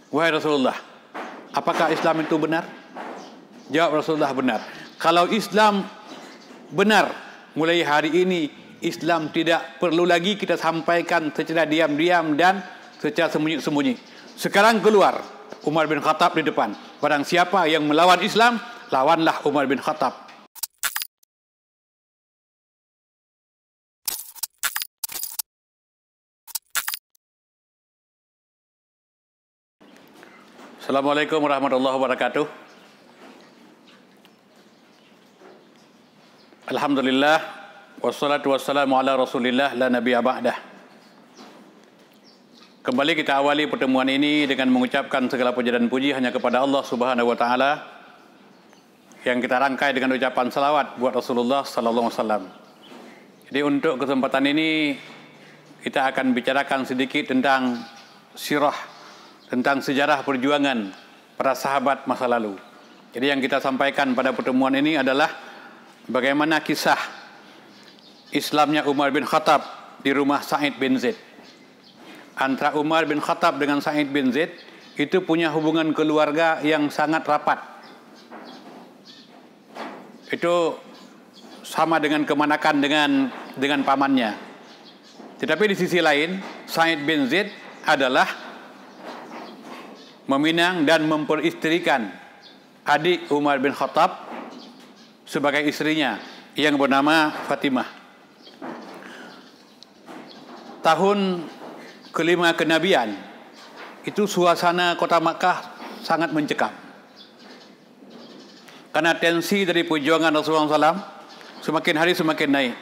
Wahai Rasulullah, apakah Islam itu benar? Jawab Rasulullah, benar. Kalau Islam benar, mulai hari ini Islam tidak perlu lagi kita sampaikan secara diam-diam dan secara sembunyi-sembunyi. Sekarang keluar Umar bin Khattab di depan. Barang siapa yang melawan Islam, lawanlah Umar bin Khattab. Assalamualaikum warahmatullahi wabarakatuh. Alhamdulillah, wassalatu wassalamu ala rasulillah, la nabiyya ba'dah. Kembali kita awali pertemuan ini dengan mengucapkan segala puja dan puji hanya kepada Allah Subhanahu wa taala, yang kita rangkai dengan ucapan salawat buat Rasulullah sallallahu alaihi wasallam. Jadi untuk kesempatan ini kita akan bicarakan sedikit tentang sirah, tentang sejarah perjuangan para sahabat masa lalu. Jadi yang kita sampaikan pada pertemuan ini adalah bagaimana kisah Islamnya Umar bin Khattab di rumah Sa'id bin Zaid. Antara Umar bin Khattab dengan Sa'id bin Zaid itu punya hubungan keluarga yang sangat rapat. Itu sama dengan kemanakan dengan pamannya. Tetapi di sisi lain, Sa'id bin Zaid adalah meminang dan memperistrikan adik Umar bin Khattab sebagai istrinya yang bernama Fatimah. Tahun kelima kenabian itu suasana kota Makkah sangat mencekam karena tensi dari perjuangan Rasulullah SAW semakin hari semakin naik,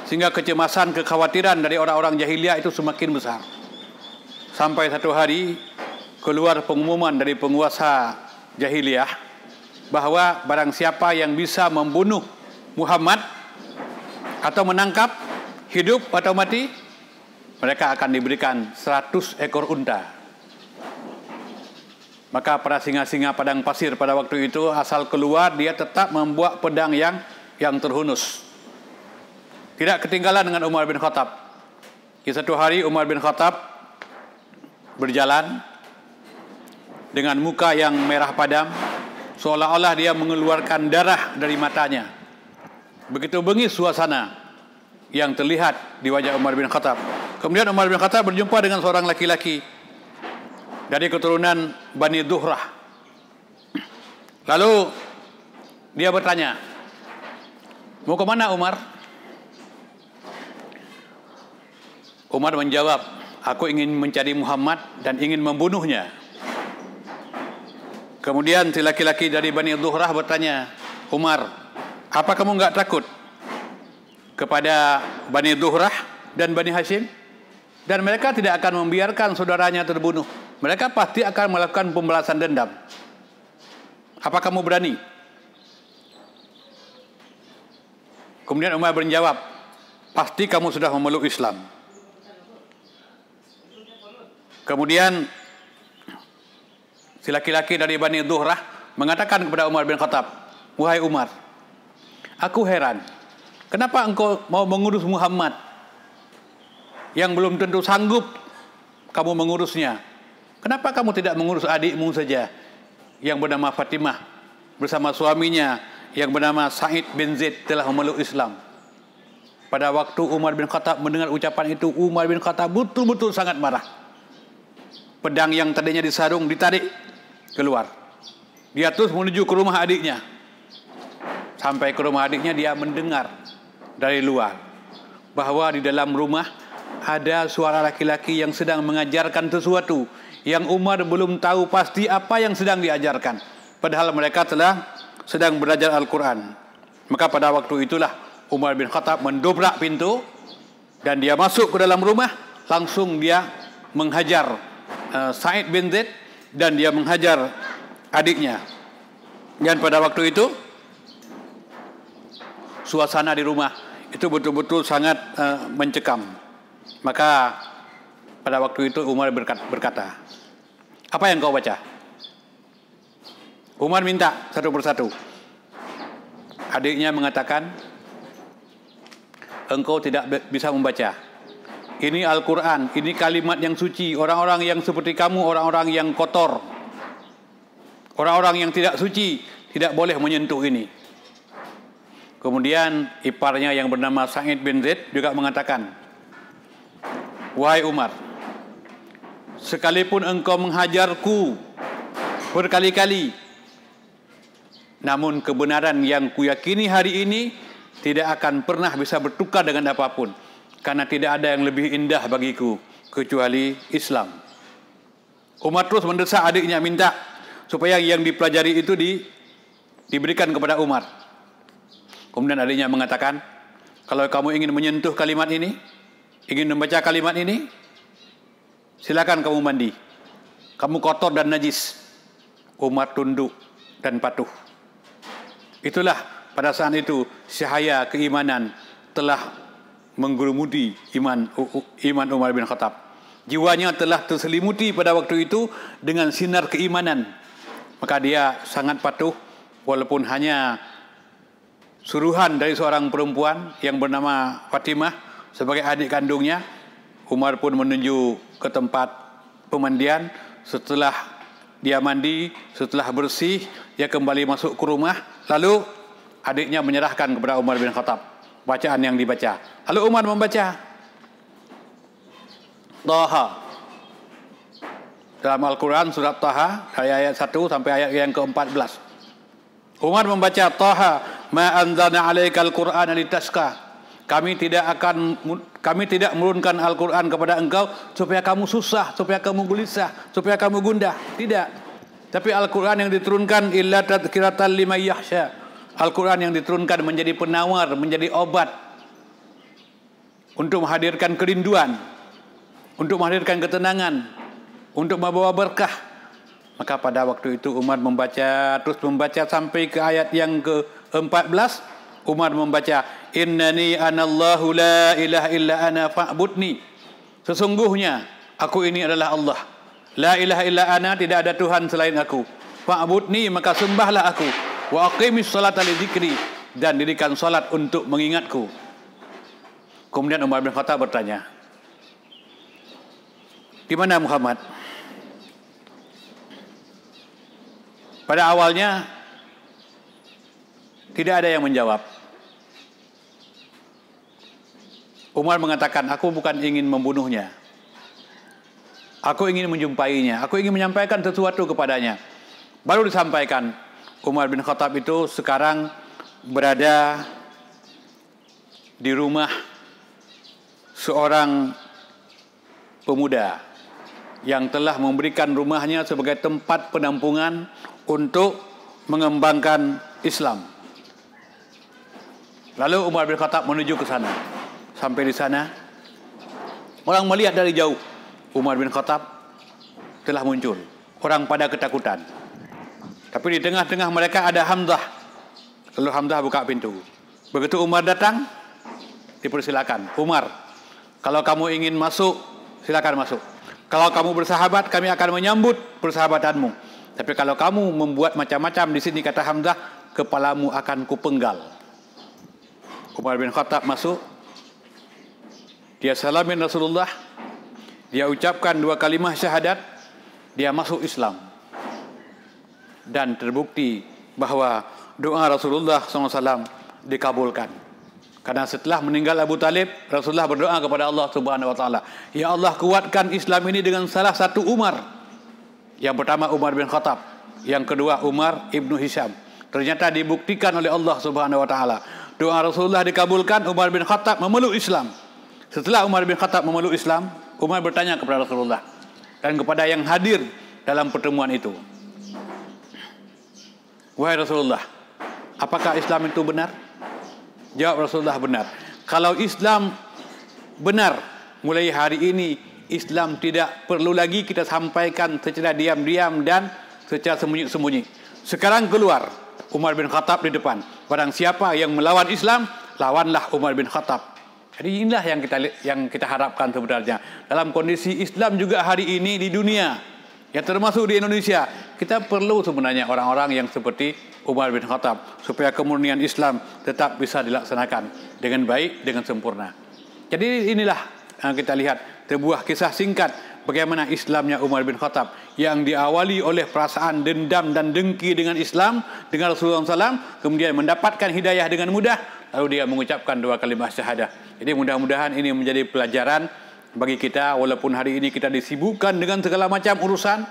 sehingga kecemasan, kekhawatiran dari orang-orang jahiliyah itu semakin besar. Sampai satu hari keluar pengumuman dari penguasa jahiliyah bahwa barang siapa yang bisa membunuh Muhammad atau menangkap hidup atau mati, mereka akan diberikan 100 ekor unta. Maka para singa-singa padang pasir pada waktu itu asal keluar, dia tetap membuat pedang yang terhunus. Tidak ketinggalan dengan Umar bin Khattab. Di satu hari Umar bin Khattab berjalan dengan muka yang merah padam, seolah-olah dia mengeluarkan darah dari matanya. Begitu bengis suasana yang terlihat di wajah Umar bin Khattab. Kemudian Umar bin Khattab berjumpa dengan seorang laki-laki dari keturunan Bani Duhrah. Lalu dia bertanya, "Mau ke mana, Umar?" Umar menjawab, "Aku ingin mencari Muhammad dan ingin membunuhnya." Kemudian si laki-laki dari Bani Duhrah bertanya, "Umar, apa kamu enggak takut kepada Bani Duhrah dan Bani Hashim? Dan mereka tidak akan membiarkan saudaranya terbunuh. Mereka pasti akan melakukan pembalasan dendam. Apa kamu berani?" Kemudian Umar menjawab, "Pasti kamu sudah memeluk Islam." Kemudian si laki-laki dari Bani Duhrah mengatakan kepada Umar bin Khattab, "Wahai Umar, aku heran, kenapa engkau mau mengurus Muhammad yang belum tentu sanggup kamu mengurusnya? Kenapa kamu tidak mengurus adikmu saja yang bernama Fatimah bersama suaminya yang bernama Sa'id bin Zaid telah memeluk Islam?" Pada waktu Umar bin Khattab mendengar ucapan itu, Umar bin Khattab betul-betul sangat marah. Pedang yang tadinya disarung ditarik keluar. Dia terus menuju ke rumah adiknya. Sampai ke rumah adiknya, dia mendengar dari luar bahwa di dalam rumah ada suara laki-laki yang sedang mengajarkan sesuatu yang Umar belum tahu pasti apa yang sedang diajarkan. Padahal mereka sedang belajar Al-Quran. Maka pada waktu itulah Umar bin Khattab mendobrak pintu dan dia masuk ke dalam rumah. Langsung dia menghajar Sa'id bin Zaid dan dia menghajar adiknya. Dan pada waktu itu suasana di rumah itu betul-betul sangat mencekam. Maka pada waktu itu Umar berkata, "Apa yang kau baca?" Umar minta satu persatu. Adiknya mengatakan, "Engkau tidak bisa membaca. ini Al-Quran, ini kalimat yang suci. Orang-orang yang seperti kamu, orang-orang yang kotor, orang-orang yang tidak suci, tidak boleh menyentuh ini. Kemudian iparnya yang bernama Sa'id bin Zaid juga mengatakan, wahai Umar, sekalipun engkau menghajarku berkali-kali, namun kebenaran yang kuyakini hari ini tidak akan pernah bisa bertukar dengan apapun, karena tidak ada yang lebih indah bagiku kecuali Islam. Umar terus mendesak adiknya, minta supaya yang dipelajari itu diberikan kepada Umar. Kemudian adiknya mengatakan, kalau kamu ingin menyentuh kalimat ini, ingin membaca kalimat ini, silakan kamu mandi. Kamu kotor dan najis. Umar tunduk dan patuh. Itulah pada saat itu cahaya keimanan telah menggerumudi iman Umar bin Khattab. Jiwanya telah terselimuti pada waktu itu dengan sinar keimanan. Maka dia sangat patuh walaupun hanya suruhan dari seorang perempuan yang bernama Fatimah sebagai adik kandungnya. Umar pun menuju ke tempat pemandian. Setelah dia mandi, setelah bersih, dia kembali masuk ke rumah. Lalu adiknya menyerahkan kepada Umar bin Khattab bacaan yang dibaca. Lalu Umar membaca Taha dalam Al-Quran, surat Taha dari ayat 1 sampai ayat yang ke-14. Umar membaca Taha, ma anzalna 'alaikal Qur'ana litashqa. Kami tidak menurunkan Al-Quran kepada engkau supaya kamu susah, supaya kamu gelisah, supaya kamu gundah. Tidak. Tapi Al-Quran yang diturunkan illa tadhkiratan liman yakhsha. Al-Quran yang diturunkan menjadi penawar, menjadi obat untuk menghadirkan kerinduan, untuk menghadirkan ketenangan, untuk membawa berkah. Maka pada waktu itu Umar membaca, terus membaca sampai ke ayat yang ke-14. Umar membaca, innani anallahu la ilaha illa ana fa'budni. Sesungguhnya aku ini adalah Allah. La ilaha illa ana, tidak ada Tuhan selain aku. Fa'budni, maka sembahlah aku. Wa aqimis salata li dzikri, dan dirikan salat untuk mengingatku. Kemudian Umar bin Khattab bertanya, di mana Muhammad? Pada awalnya tidak ada yang menjawab. Umar mengatakan, aku bukan ingin membunuhnya. Aku ingin menjumpainya. Aku ingin menyampaikan sesuatu kepadanya. Baru disampaikan. Umar bin Khattab itu sekarang berada di rumah seorang pemuda yang telah memberikan rumahnya sebagai tempat penampungan untuk mengembangkan Islam. Lalu Umar bin Khattab menuju ke sana. Sampai di sana, orang melihat dari jauh Umar bin Khattab telah muncul. Orang pada ketakutan. Tapi di tengah-tengah mereka ada Hamzah. Lalu Hamzah buka pintu. Begitu Umar datang, dipersilakan. Umar, kalau kamu ingin masuk, silakan masuk. Kalau kamu bersahabat, kami akan menyambut persahabatanmu. Tapi kalau kamu membuat macam-macam di sini, kata Hamzah, kepalamu akan kupenggal. Umar bin Khattab masuk. Dia salamin Rasulullah. Dia ucapkan 2 kalimah syahadat. Dia masuk Islam. Dan terbukti bahwa doa Rasulullah SAW dikabulkan. Karena setelah meninggal Abu Talib, Rasulullah berdoa kepada Allah Subhanahu Wa Taala, ya Allah, kuatkan Islam ini dengan salah satu Umar. Yang pertama Umar bin Khattab, yang kedua Umar ibnu Hisham. Ternyata dibuktikan oleh Allah Subhanahu Wa Taala. Doa Rasulullah dikabulkan, Umar bin Khattab memeluk Islam. Setelah Umar bin Khattab memeluk Islam, Umar bertanya kepada Rasulullah dan kepada yang hadir dalam pertemuan itu, wahai Rasulullah, apakah Islam itu benar? Jawab Rasulullah, benar. Kalau Islam benar, mulai hari ini Islam tidak perlu lagi kita sampaikan secara diam-diam dan secara sembunyi-sembunyi. Sekarang keluar Umar bin Khattab di depan. Barang siapa yang melawan Islam, lawanlah Umar bin Khattab. Jadi inilah yang kita harapkan sebenarnya. Dalam kondisi Islam juga hari ini di dunia, yang termasuk di Indonesia, kita perlu sebenarnya orang-orang yang seperti Umar bin Khattab, supaya kemurnian Islam tetap bisa dilaksanakan dengan baik, dengan sempurna. Jadi inilah kita lihat sebuah kisah singkat bagaimana Islamnya Umar bin Khattab yang diawali oleh perasaan dendam dan dengki dengan Islam, dengan Rasulullah SAW, kemudian mendapatkan hidayah dengan mudah, lalu dia mengucapkan 2 kalimat syahadah. Jadi mudah-mudahan ini menjadi pelajaran bagi kita, walaupun hari ini kita disibukkan dengan segala macam urusan,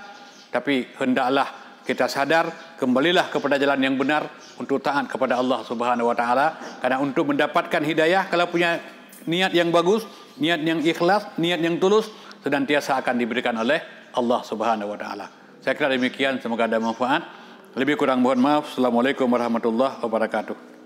tapi hendaklah kita sadar, kembalilah kepada jalan yang benar untuk taat kepada Allah Subhanahu wa taala, karena untuk mendapatkan hidayah, kalau punya niat yang bagus, niat yang ikhlas, niat yang tulus, senantiasa akan diberikan oleh Allah Subhanahu wa taala. Saya kira demikian, semoga ada manfaat. Lebih kurang mohon maaf. Assalamualaikum warahmatullahi wabarakatuh.